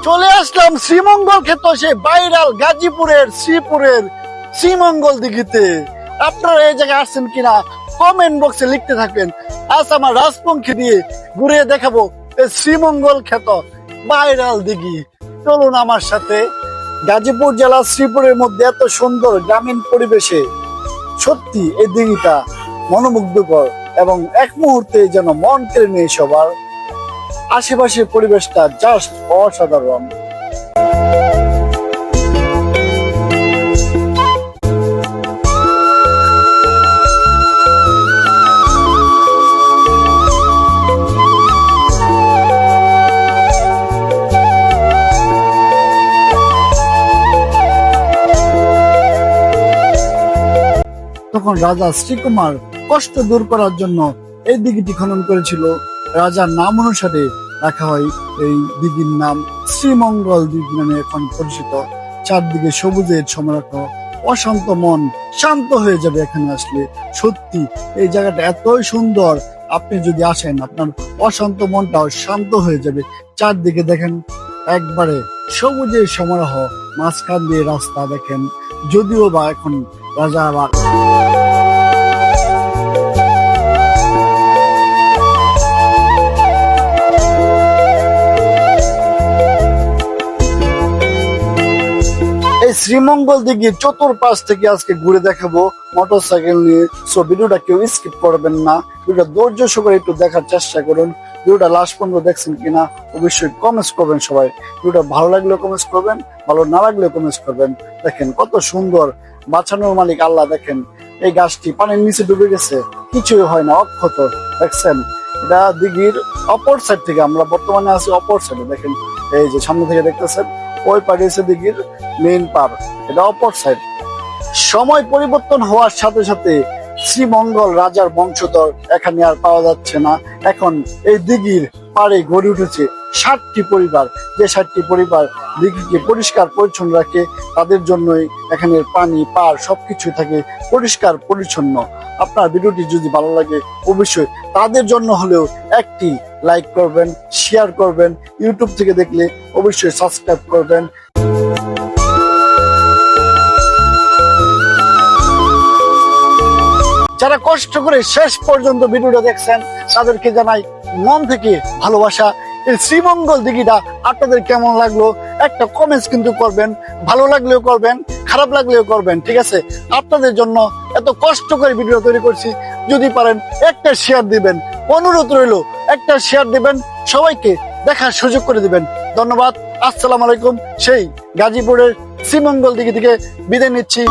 চলে আসলাম শ্রীমঙ্গল ক্ষেত্র, সেই ভাইরাল গাজীপুরের শ্রীপুরের শ্রীমঙ্গল দিঘিতে। আপনারা এই জায়গায় আসছেন কিনা কমেন্ট বক্সে লিখতে থাকবেন। আজ আমার রাজপঙ্খী দিয়ে ঘুরে দেখাবো এই শ্রীমঙ্গল ক্ষেত্র ভাইরাল দিঘি। চলুন আমার সাথে। গাজীপুর জেলা শ্রীপুরের মধ্যে এত সুন্দর গ্রামীণ পরিবেশে সত্যি এই দিঘিটা মনোমুগ্ধকর এবং এক মুহূর্তে যেন মন কেড়ে নিয়ে সবার। আশেপাশের পরিবেশটা জাস্ট অসাধারণ। তখন রাজা শ্রীকুমার কষ্ট দূর করার জন্য এই দিঘিটি খনন করেছিল। রাজার নাম অনুসারে রাখা হয় এই দিঘির নাম শ্রীমঙ্গল দিঘি নামে এখন পরিচিত। চারদিকে সবুজের সমারোহ, অশান্ত মন শান্ত হয়ে যাবে এখানে আসলে। সত্যি এই জায়গাটা এতই সুন্দর, আপনি যদি আসেন আপনার অশান্ত মনটাও শান্ত হয়ে যাবে। চারদিকে দেখেন একবারে সবুজের সমারোহ, মাঝখান দিয়ে রাস্তা দেখেন। যদিও বা এখন রাজা আবার এই শ্রীমঙ্গল দিঘি চতুর্পাশ থেকে আজকে ঘুরে দেখাবো মোটর সাইকেল নিয়ে। সো ভিডিওটা কেউ স্কিপ করবেন না, ভিডিওটা ধৈর্য সহকারে একটু দেখার চেষ্টা করুন। ভিডিওটা লাস্ট পর্যন্ত দেখছেন কিনা অবশ্যই কমেন্টস করবেন সবাই। ভিডিওটা ভালো লাগলেও কমেন্টস করবেন, ভালো না লাগলেও কমেন্টস করবেন। দেখেন কত সুন্দর, বাঁচানোর মালিক আল্লাহ। দেখেন এই গাছটি পানির নিচে ডুবে গেছে, কিছুই হয় না, অক্ষত। দেখছেন এটা দিঘির অপর সাইড থেকে, আমরা বর্তমানে আছি অপর সাইডে। দেখেন এই যে সামনে থেকে দেখতেছেন ওই পাড়ে এসে দিঘির মেইন পার, এটা অপর সাইড। সময় পরিবর্তন হওয়ার সাথে সাথে শ্রীমঙ্গল রাজার বংশধর এখানে আর পাওয়া যাচ্ছে না। এখন এই দিঘির পাড়ে গড়ে উঠেছে 60টি পরিবার, যে 60টি পরিবার দিঘিকে পরিষ্কার পরিচ্ছন্ন রাখে। তাদের জন্যই এখানে পানি পার সবকিছু থাকে পরিষ্কার পরিচ্ছন্ন। আপনার ভিডিওটি যদি ভালো লাগে অবশ্যই তাদের জন্য হলেও একটি লাইক করবেন, শেয়ার করবেন। ইউটিউব থেকে দেখলে অবশ্যই সাবস্ক্রাইব করবেন। যারা কষ্ট করে শেষ পর্যন্ত ভিডিওটা দেখছেন তাদেরকে জানাই মন থেকে ভালোবাসা। এই শ্রীমঙ্গল দিঘিটা আপনাদের কেমন লাগলো একটা কমেন্টস কিন্তু করবেন, ভালো লাগলেও করবেন, খারাপ লাগলেও করবেন, ঠিক আছে? আপনাদের জন্য এত কষ্ট করে ভিডিও তৈরি করছি, যদি পারেন একটা শেয়ার দিবেন, অনুরোধ রইল একটা শেয়ার দিবেন, সবাইকে দেখার সুযোগ করে দিবেন। ধন্যবাদ, আসসালামু আলাইকুম। সেই গাজীপুরের শ্রীমঙ্গল দিঘি থেকে বিদায় নিচ্ছি।